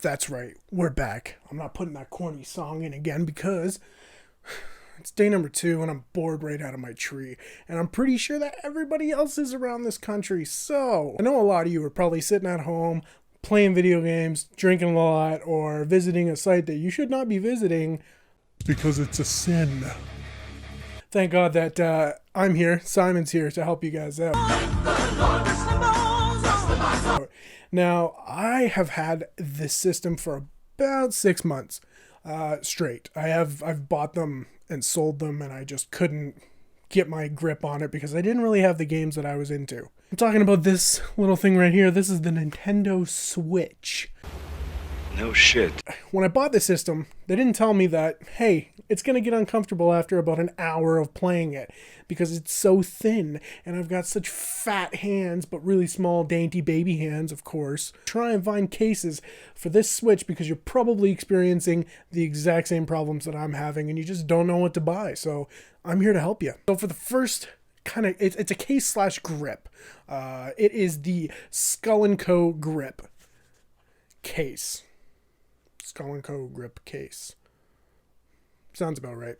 That's right, we're back. I'm not putting that corny song in again because it's day number 2 and I'm bored right out of my tree. And I'm pretty sure that everybody else is around this country. So I know a lot of you are probably sitting at home playing video games, drinking a lot, or visiting a site that you should not be visiting because it's a sin. Thank God that I'm here, Simon's here to help you guys out. Now, I have had this system for about 6 months straight. I've bought them and sold them, and I just couldn't get my grip on it because I didn't really have the games that I was into. I'm talking about this little thing right here. This is the Nintendo Switch. No shit. When I bought the system, they didn't tell me that, hey, it's going to get uncomfortable after about an hour of playing it because it's so thin and I've got such fat hands, but really small, dainty baby hands, of course. Try and find cases for this Switch because you're probably experiencing the exact same problems that I'm having and you just don't know what to buy. So I'm here to help you. So for the first kind of, it's a case slash grip. It is the Skull & Co. grip case. Skull & Co. grip case. Sounds about right.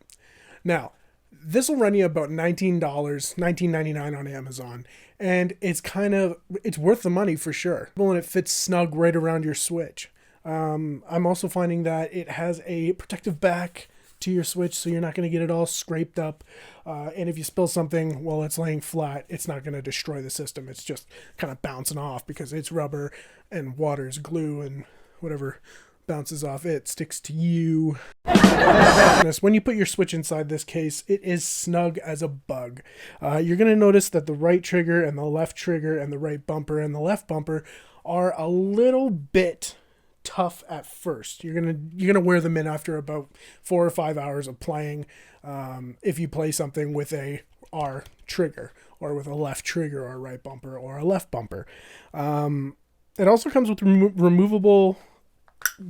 Now, this will run you about $19, $19.99 on Amazon, and it's worth the money for sure. And it fits snug right around your Switch. I'm also finding that it has a protective back to your Switch, so you're not going to get it all scraped up. And if you spill something while it's laying flat, it's not going to destroy the system. It's just kind of bouncing off because it's rubber and water's glue and whatever bounces off it sticks to you. When you put your Switch inside this case, it is snug as a bug. You're going to notice that the right trigger and the left trigger and the right bumper and the left bumper are a little bit tough at first. You're gonna wear them in after about 4 or 5 hours of playing. If you play something with a R trigger or with a left trigger or a right bumper or a left bumper. It also comes with removable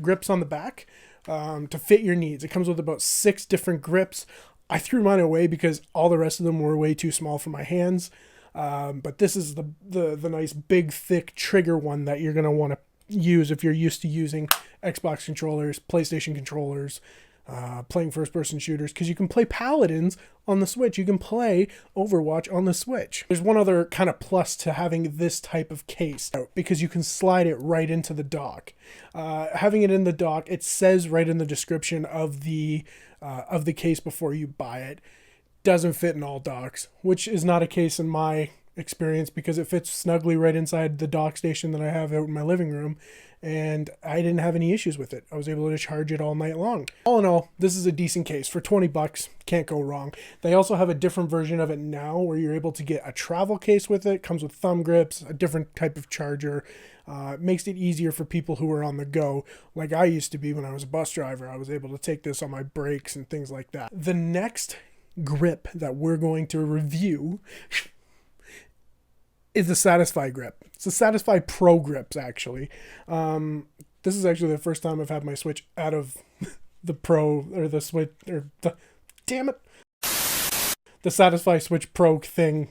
grips on the back to fit your needs. It comes with about 6 different grips. I threw mine away because all the rest of them were way too small for my hands. But this is the nice big thick trigger one that you're going to want to use if you're used to using Xbox controllers, PlayStation controllers, playing first-person shooters, because you can play Paladins on the Switch. You can play Overwatch on the Switch. There's one other kind of plus to having this type of case, because you can slide it right into the dock. Having it in the dock, it says right in the description of the case before you buy it, doesn't fit in all docks, which is not a case in my experience because it fits snugly right inside the dock station that I have out in my living room, and I didn't have any issues with it. I was able to charge it all night long. All in all, this is a decent case for $20. Can't go wrong. They also have a different version of it now where you're able to get a travel case with it. Comes with thumb grips, a different type of charger. Makes it easier for people who are on the go, like I used to be when I was a bus driver. I was able to take this on my breaks and things like that. The next grip that we're going to review is the Satisfye grip. It's the Satisfye Pro grips, actually. This is actually the first time I've had my Switch out of the Pro, or the Switch, or the, damn it, the Satisfye Switch Pro thing.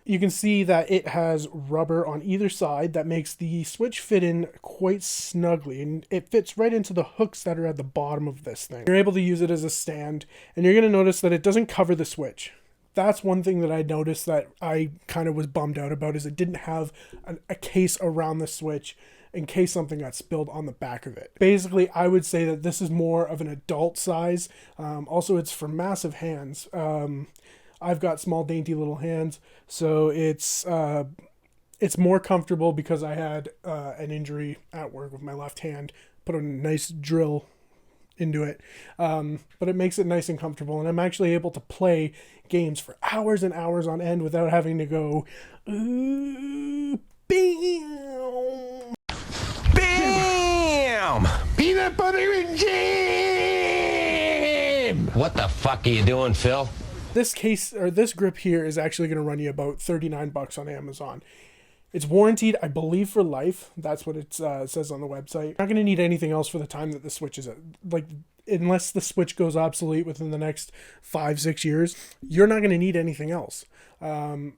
You can see that it has rubber on either side that makes the Switch fit in quite snugly, and it fits right into the hooks that are at the bottom of this thing. You're able to use it as a stand, and you're going to notice that it doesn't cover the Switch. That's one thing that I noticed that I kind of was bummed out about, is it didn't have a case around the Switch in case something got spilled on the back of it. Basically, I would say that this is more of an adult size. Also, it's for massive hands. I've got small, dainty little hands, so it's more comfortable because I had an injury at work with my left hand. Put a nice drill into it, but it makes it nice and comfortable, and I'm actually able to play games for hours and hours on end without having to go bam, Bam! Peanut butter and jam! What the fuck are you doing, Phil? This case, or this grip here, is actually going to run you about $39 on Amazon. It's warranted, I believe, for life. That's what it says on the website. You're not going to need anything else for the time that the Switch is, unless the Switch goes obsolete within the next 5-6 years, you're not going to need anything else. I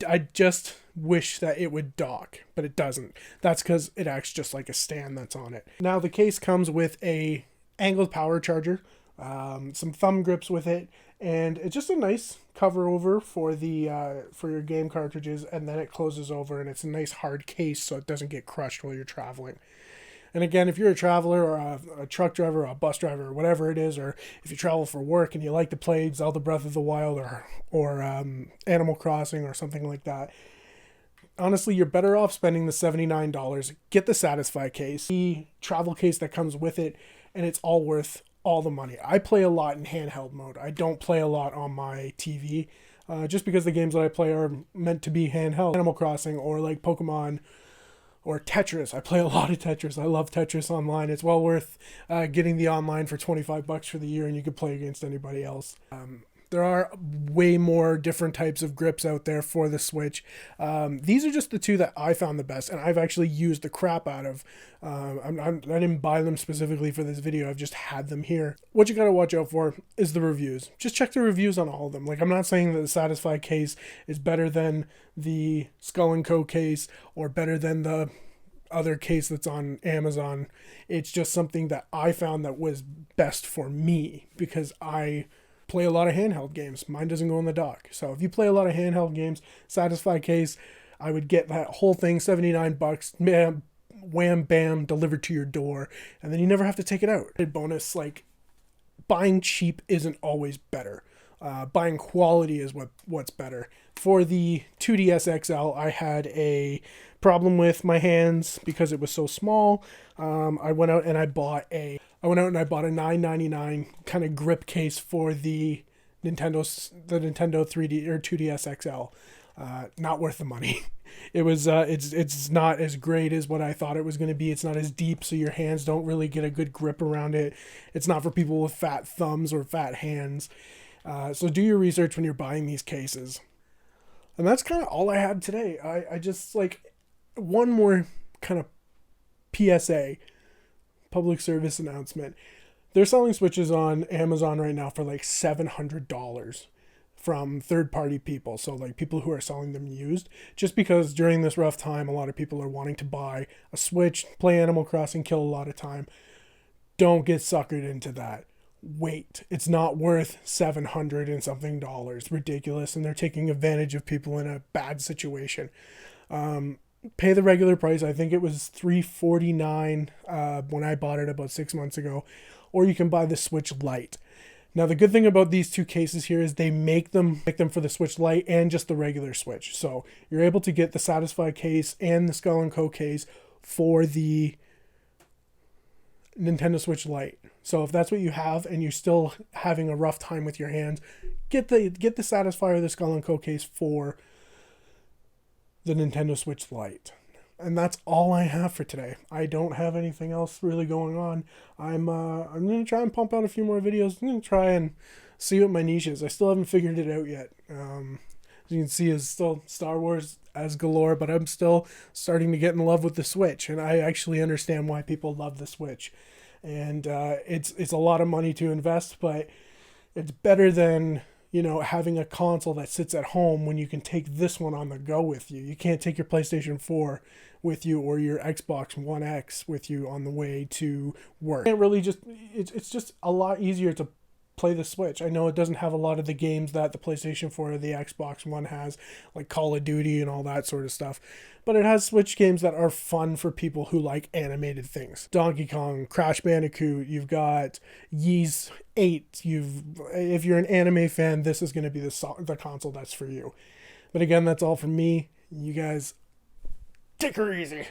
I just wish that it would dock, but it doesn't. That's because it acts just like a stand that's on it. Now the case comes with a angled power charger, some thumb grips with it, and it's just a nice cover over for the for your game cartridges, and then it closes over, and it's a nice hard case so it doesn't get crushed while you're traveling. And again, if you're a traveler or a truck driver or a bus driver or whatever it is, or if you travel for work and you like to play Zelda Breath of the Wild or Animal Crossing or something like that, honestly, you're better off spending the $79. Get the Satisfye case, the travel case that comes with it, and it's all worth all the money. I play a lot in handheld mode. I don't play a lot on my TV, just because the games that I play are meant to be handheld. Animal Crossing or like Pokemon or Tetris. I play a lot of Tetris. I love Tetris online. It's well worth getting the online for $25 for the year, and you can play against anybody else. There are way more different types of grips out there for the Switch. These are just the two that I found the best, and I've actually used the crap out of. I didn't buy them specifically for this video. I've just had them here. What you gotta watch out for is the reviews. Just check the reviews on all of them. Like, I'm not saying that the Satisfye case is better than the Skull & Co case or better than the other case that's on Amazon. It's just something that I found that was best for me because I play a lot of handheld games. Mine doesn't go on the dock. So if you play a lot of handheld games, Satisfye case, I would get that whole thing, $79, man, wham bam, delivered to your door, and then you never have to take it out. A bonus, like, buying cheap isn't always better. Buying quality is what's better. For the 2DS XL, I had a problem with my hands because it was so small. I went out and I bought a $9.99 kind of grip case for the Nintendo 3D or 2DS XL. Not worth the money. It was it's not as great as what I thought it was going to be. It's not as deep, so your hands don't really get a good grip around it. It's not for people with fat thumbs or fat hands. So do your research when you're buying these cases. And that's kind of all I had today. I just, like, one more kind of PSA, public service announcement. They're selling Switches on Amazon right now for like $700 from third-party people. So, like, people who are selling them used. Just because during this rough time, a lot of people are wanting to buy a Switch, play Animal Crossing, kill a lot of time. Don't get suckered into that. Wait, it's not worth $700 and something dollars. Ridiculous, and they're taking advantage of people in a bad situation. Pay the regular price. I think it was $349 when I bought it about 6 months ago, or you can buy the Switch Lite. Now the good thing about these two cases here is they make them for the Switch Lite and just the regular Switch. So you're able to get the Satisfye case and the Skull & Co case for the Nintendo Switch Lite. So if that's what you have and you're still having a rough time with your hands, get the Satisfye or the Skull & Co case for the Nintendo Switch Lite. And that's all I have for today. I don't have anything else really going on. I'm going to try and pump out a few more videos. I'm going to try and see what my niche is. I still haven't figured it out yet. As you can see, it's still Star Wars as galore, but I'm still starting to get in love with the Switch, and I actually understand why people love the Switch. And it's a lot of money to invest, but it's better than, you know, having a console that sits at home when you can take this one on the go with you. You can't take your PlayStation 4 with you or your Xbox One X with you on the way to work. You can't really just, it's just a lot easier to play the Switch. I know it doesn't have a lot of the games that the PlayStation 4 or the Xbox One has, like Call of Duty and all that sort of stuff, but it has Switch games that are fun for people who like animated things. Donkey Kong, Crash Bandicoot, you've got Ys 8, if you're an anime fan, this is going to be the console that's for you. But again, that's all from me. You guys, take her easy.